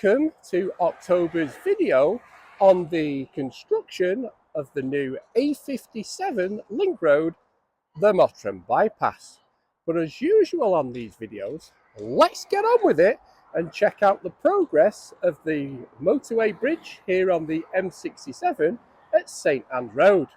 welcome to October's video on the construction of the new A57 link road, the Mottram bypass. But as usual on these videos, let's get on with it and check out the progress of the motorway bridge here on the M67 at St Anne Road.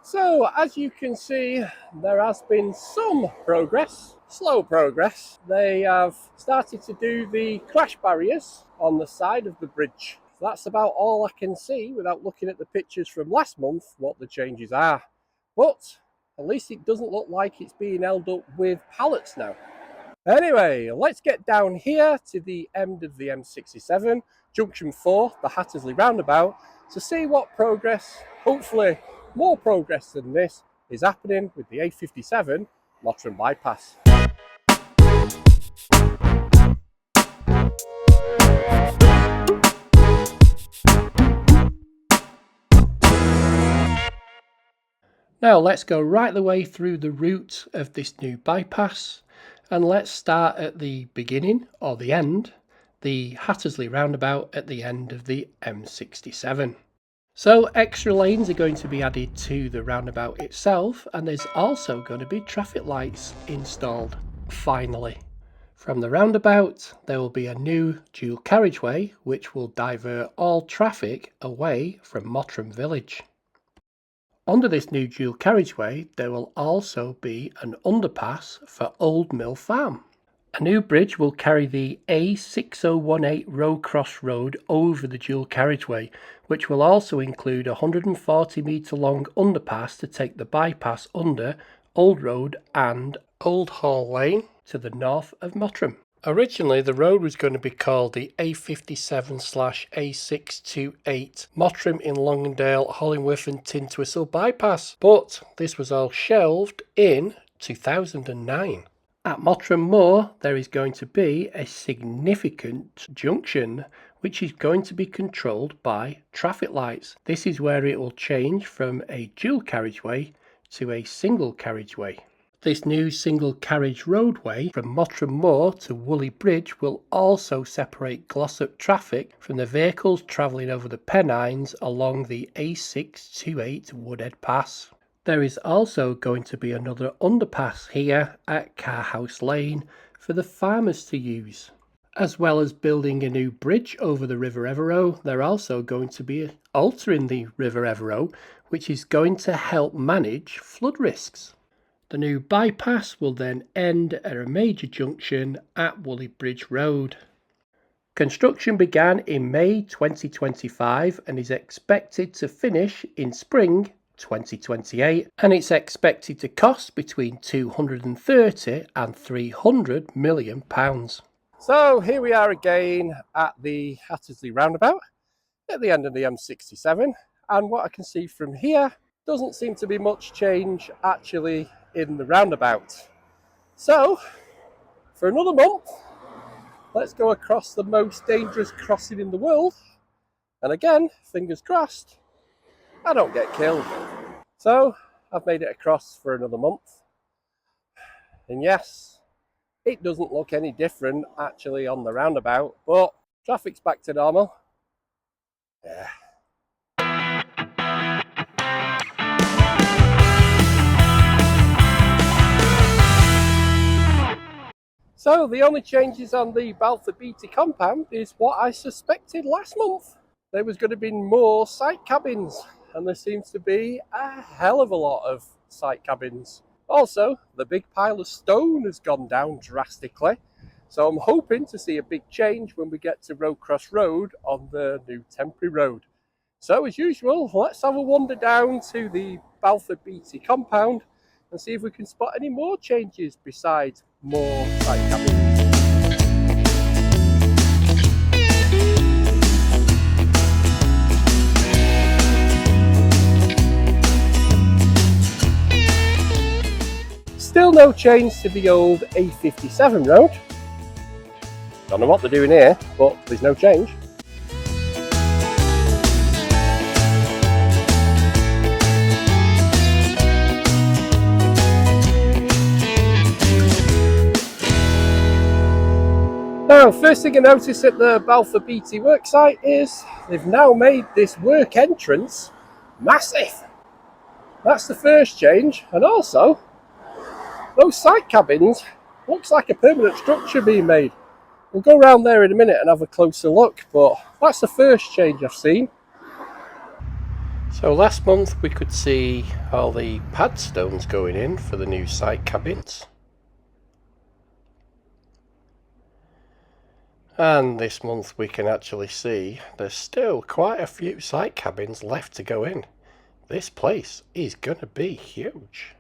So as you can see, there has been some progress, slow progress. They have started to do the crash barriers on the side of the bridge. That's about all I can see without looking at the pictures from last month what the changes are. But at least it doesn't look like it's being held up with pallets now. Anyway, let's get down here to the end of the M67, junction 4, the Hattersley roundabout, to see what progress, hopefully more progress than this, is happening with the A57 Mottram bypass. Now let's go right the way through the route of this new bypass, and let's start at the beginning or the end, the Hattersley roundabout at the end of the M67. So extra lanes are going to be added to the roundabout itself, and there's also going to be traffic lights installed, finally. From the roundabout there will be a new dual carriageway which will divert all traffic away from Mottram village. Under this new dual carriageway there will also be an underpass for Old Mill Farm. A new bridge will carry the A6018 row cross road over the dual carriageway, which will also include a 140 metre long underpass to take the bypass under Old Road and Old Hall Lane to the north of Mottram. Originally the road was going to be called the A57/A628 Mottram in Longdale, Hollingworth and Tintwistle bypass, but this was all shelved in 2009. At Mottram Moor there is going to be a significant junction which is going to be controlled by traffic lights. This is where it will change from a dual carriageway to a single carriageway. This new single carriage roadway from Mottram Moor to Woolley Bridge will also separate Glossop traffic from the vehicles travelling over the Pennines along the A628 Woodhead Pass. There is also going to be another underpass here at Carhouse Lane for the farmers to use. As well as building a new bridge over the River Evero, they're also going to be altering the River Evero, which is going to help manage flood risks. The new bypass will then end at a major junction at Woolley Bridge Road. Construction began in May 2025 and is expected to finish in spring 2028, and it's expected to cost between 230 and 300 million pounds. So here we are again at the Hattersley roundabout at the end of the M67, and what I can see from here doesn't seem to be much change actually in the roundabout. So for another month let's go across the most dangerous crossing in the world, and again, fingers crossed, I don't get killed. So I've made it across for another month, and yes, it doesn't look any different actually on the roundabout, but traffic's back to normal. Yeah. So the only changes on the Balfour Beatty compound is what I suspected last month. There was going to be more site cabins, and there seems to be a hell of a lot of site cabins. Also, the big pile of stone has gone down drastically, so I'm hoping to see a big change when we get to Rowcross Road on the new temporary road. So as usual, let's have a wander down to the Balfour Beatty compound and see if we can spot any more changes besides more site cabins. Still no change to the old A57 road. Don't know what they're doing here, but there's no change. So first thing I noticed at the Balfour BT worksite is they've now made this work entrance massive. That's the first change, and also those site cabins looks like a permanent structure being made. We'll go around there in a minute and have a closer look, but that's the first change I've seen. So last month we could see all the pad stones going in for the new site cabins. And this month we can actually see there's still quite a few site cabins left to go in. This place is going to be huge.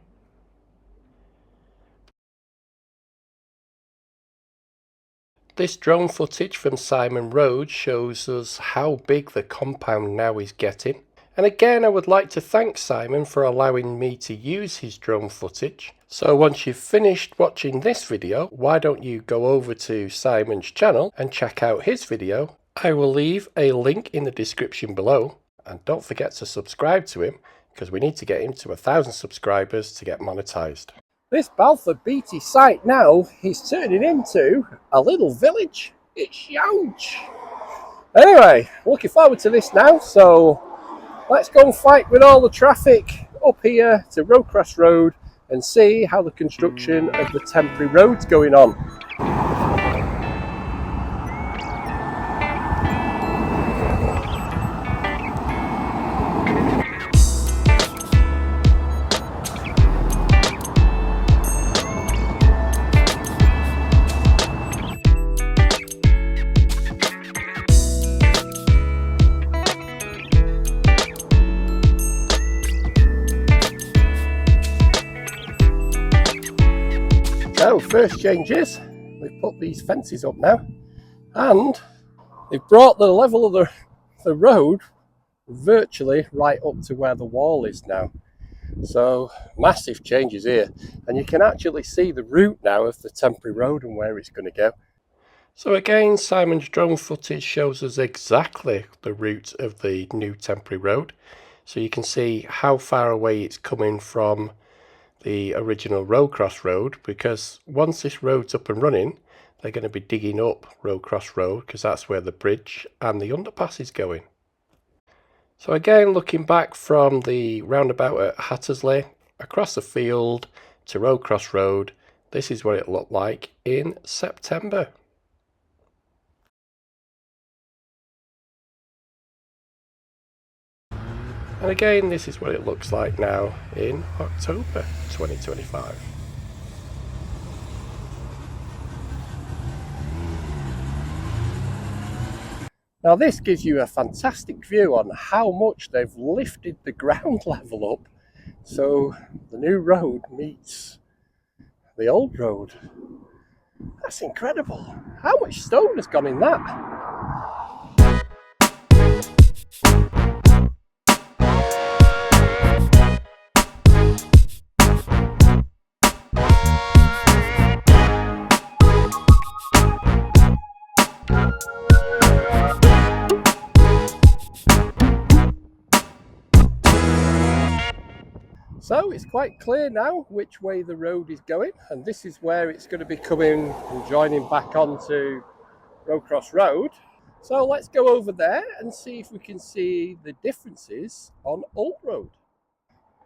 This drone footage from Simon Rhodes shows us how big the compound now is getting. And again, I would like to thank Simon for allowing me to use his drone footage. So once you've finished watching this video, why don't you go over to Simon's channel and check out his video. I will leave a link in the description below, and don't forget to subscribe to him because we need to get him to 1,000 subscribers to get monetized. This Balfour BT site now is turning into a little village. It's huge. Anyway, looking forward to this now, so let's go and fight with all the traffic up here to Rowcross Road and see how the construction of the temporary road's going on. So first change is we've put these fences up now, and they've brought the level of the road virtually right up to where the wall is now. So massive changes here, and you can actually see the route now of the temporary road and where it's going to go. So again, Simon's drone footage shows us exactly the route of the new temporary road, so you can see how far away it's coming from the original Rowcross Road, because once this road's up and running, they're going to be digging up Rowcross Road because that's where the bridge and the underpass is going. So again, looking back from the roundabout at Hattersley across the field to Rowcross Road, this is what it looked like in September. And again, this is what it looks like now in October 2025. Now this gives you a fantastic view on how much they've lifted the ground level up, so the new road meets the old road. That's incredible. How much stone has gone in that? So it's quite clear now which way the road is going, and this is where it's going to be coming and joining back onto Rowcross Road. So let's go over there and see if we can see the differences on Old Road.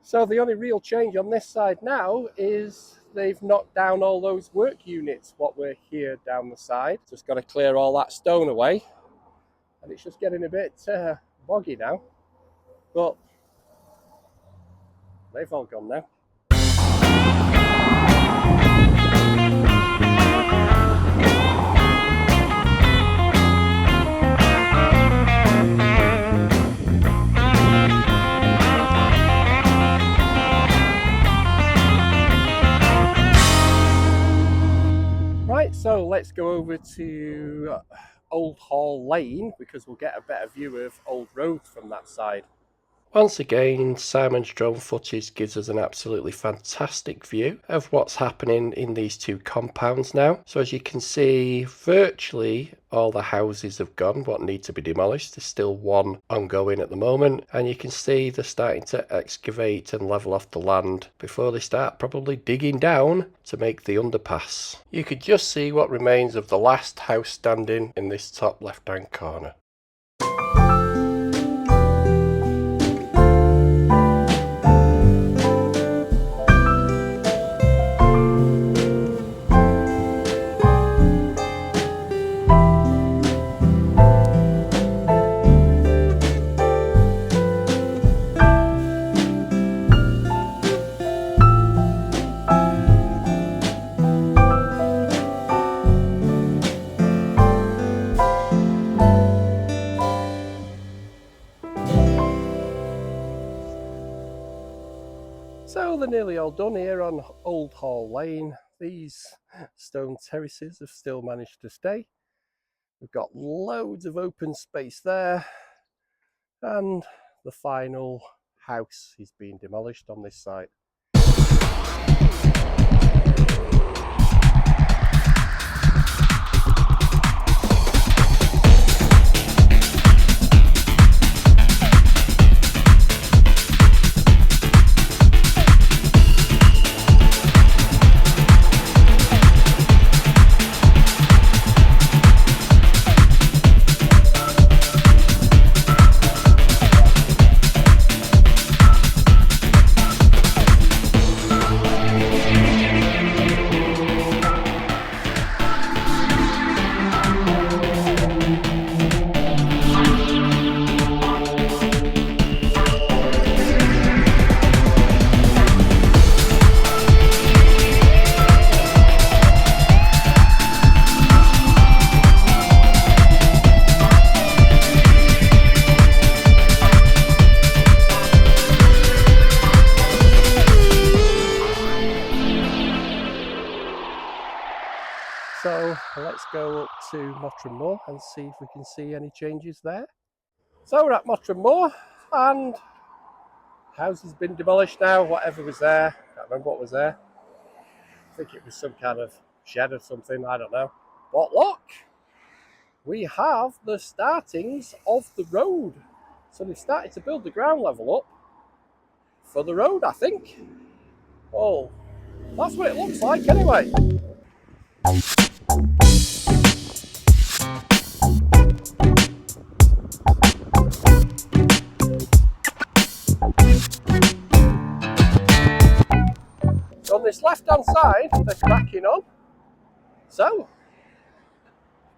So the only real change on this side now is they've knocked down all those work units, what were here down the side. Just got to clear all that stone away, and it's just getting a bit boggy now, but they've all gone now. Right, so let's go over to Old Hall Lane because we'll get a better view of Old Road from that side. Once again, Simon's drone footage gives us an absolutely fantastic view of what's happening in these two compounds now. So as you can see, virtually all the houses have gone, what need to be demolished. There's still one ongoing at the moment, and you can see they're starting to excavate and level off the land before they start probably digging down to make the underpass. You could just see what remains of the last house standing in this top left hand corner. So they're nearly all done here on Old Hall Lane. These stone terraces have still managed to stay. We've got loads of open space there, and the final house is being demolished on this site. So let's go up to Mottram Moor and see if we can see any changes there. So we're at Mottram Moor, and house has been demolished now. Whatever was there, can't remember what was there. I think it was some kind of shed or something, I don't know. But look, we have the startings of the road. So they've started to build the ground level up for the road, I think. Oh, that's what it looks like anyway. So on this left hand side, they're cracking on. So,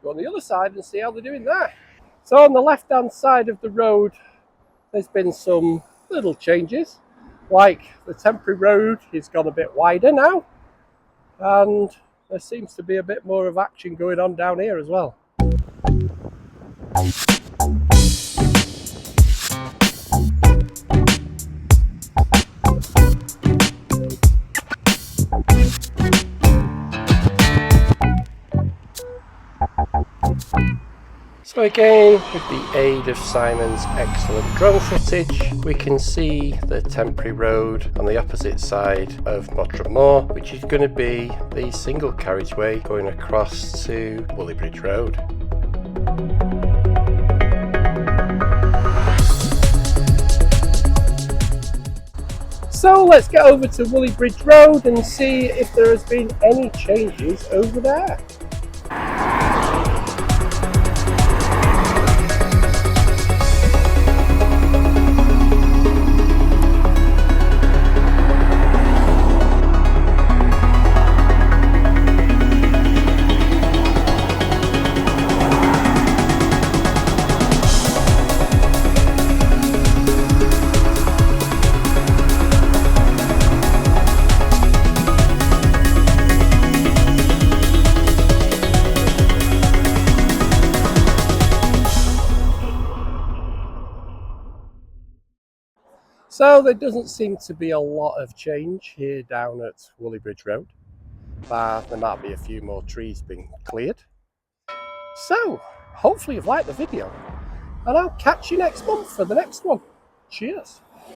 go on the other side and see how they're doing there. So on the left hand side of the road, there's been some little changes. Like the temporary road has gone a bit wider now, and there seems to be a bit more of action going on down here as well. So again, with the aid of Simon's excellent drone footage, we can see the temporary road on the opposite side of Mottram Moor, which is going to be the single carriageway going across to Woolley Bridge Road. So let's get over to Woolley Bridge Road and see if there has been any changes over there. So there doesn't seem to be a lot of change here down at Woolley Bridge Road. There might be a few more trees being cleared. So hopefully you've liked the video, and I'll catch you next month for the next one. Cheers.